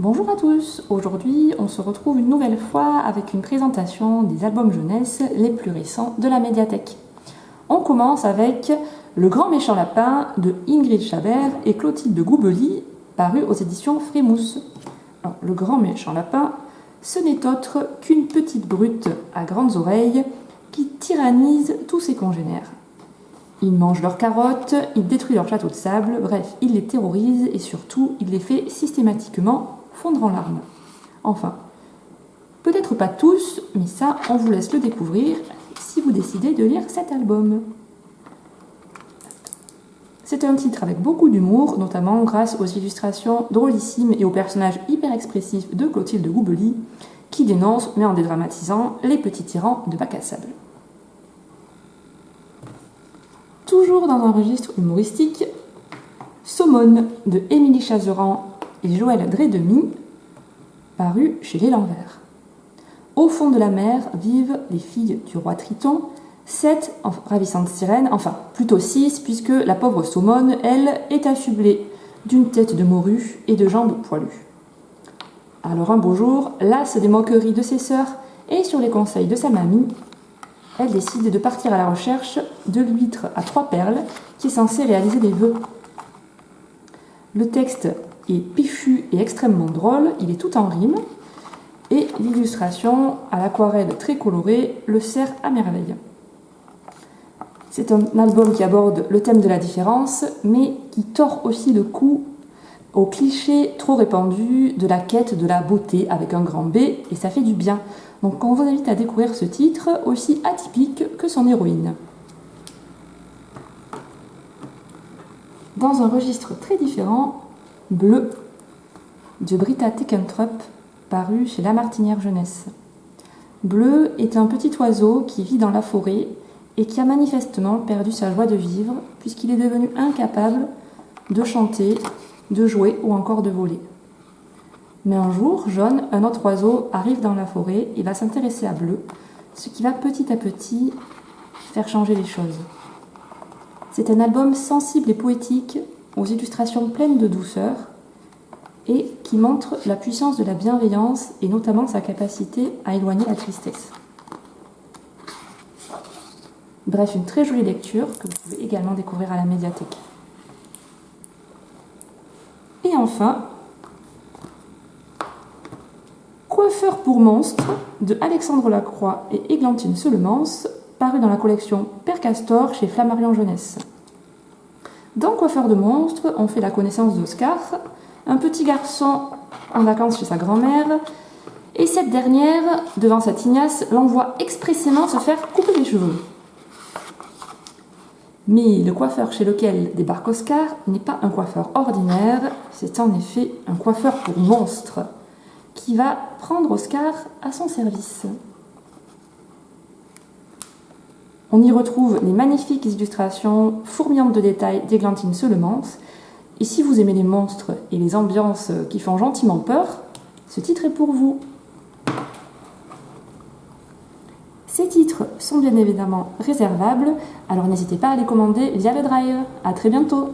Bonjour à tous, aujourd'hui on se retrouve une nouvelle fois avec une présentation des albums jeunesse les plus récents de la médiathèque. On commence avec Le Grand Méchant Lapin de Ingrid Chabert et Clotilde Goubely, paru aux éditions Frémousse. Alors, le Grand Méchant Lapin, ce n'est autre qu'une petite brute à grandes oreilles qui tyrannise tous ses congénères. Il mange leurs carottes, il détruit leur château de sable, bref, il les terrorise et surtout, il les fait systématiquement fondre en larmes. Enfin, peut-être pas tous, mais ça, on vous laisse le découvrir si vous décidez de lire cet album. C'est un titre avec beaucoup d'humour, notamment grâce aux illustrations drôlissimes et aux personnages hyper expressifs de Clotilde Goubely, qui dénonce, mais en dédramatisant, les petits tyrans de bac à sable. Toujours dans un registre humoristique, Saumon de Émilie Chazeran et Joël Drédemi, paru chez Les L'Envers. Au fond de la mer vivent les filles du roi Triton, 7 ravissantes sirènes, enfin plutôt 6, puisque la pauvre Saumon, elle, est affublée d'une tête de morue et de jambes poilues. Alors un beau jour, lasse des moqueries de ses sœurs et sur les conseils de sa mamie, elle décide de partir à la recherche de l'huître à 3 perles qui est censée réaliser des vœux. Le texte est péchu et extrêmement drôle, il est tout en rime, et l'illustration à l'aquarelle très colorée le sert à merveille. C'est un album qui aborde le thème de la différence, mais qui tord aussi le cou au cliché trop répandu de la quête de la beauté avec un grand B, et ça fait du bien. Donc on vous invite à découvrir ce titre, aussi atypique que son héroïne. Dans un registre très différent, Bleu de Britta Teckentrup, paru chez La Martinière Jeunesse. Bleu est un petit oiseau qui vit dans la forêt et qui a manifestement perdu sa joie de vivre puisqu'il est devenu incapable de chanter, de jouer ou encore de voler. Mais un jour, Jaune, un autre oiseau, arrive dans la forêt et va s'intéresser à Bleu, ce qui va petit à petit faire changer les choses. C'est un album sensible et poétique, aux illustrations pleines de douceur, et qui montre la puissance de la bienveillance et notamment sa capacité à éloigner la tristesse. Bref, une très jolie lecture que vous pouvez également découvrir à la médiathèque. Et enfin, Coiffeur pour monstres de Alexandre Lacroix et Églantine Seulemans, paru dans la collection Père Castor chez Flammarion Jeunesse. Dans Coiffeur de monstres, on fait la connaissance d'Oscar, un petit garçon en vacances chez sa grand-mère, et cette dernière, devant sa tignasse, l'envoie expressément se faire couper les cheveux. Mais le coiffeur chez lequel débarque Oscar n'est pas un coiffeur ordinaire, c'est en effet un coiffeur pour monstres, qui va prendre Oscar à son service. On y retrouve les magnifiques illustrations fourmillantes de détails d'Églantine Seulemans. Et si vous aimez les monstres et les ambiances qui font gentiment peur, ce titre est pour vous. Ces titres sont bien évidemment réservables, alors n'hésitez pas à les commander via le Drive. À très bientôt!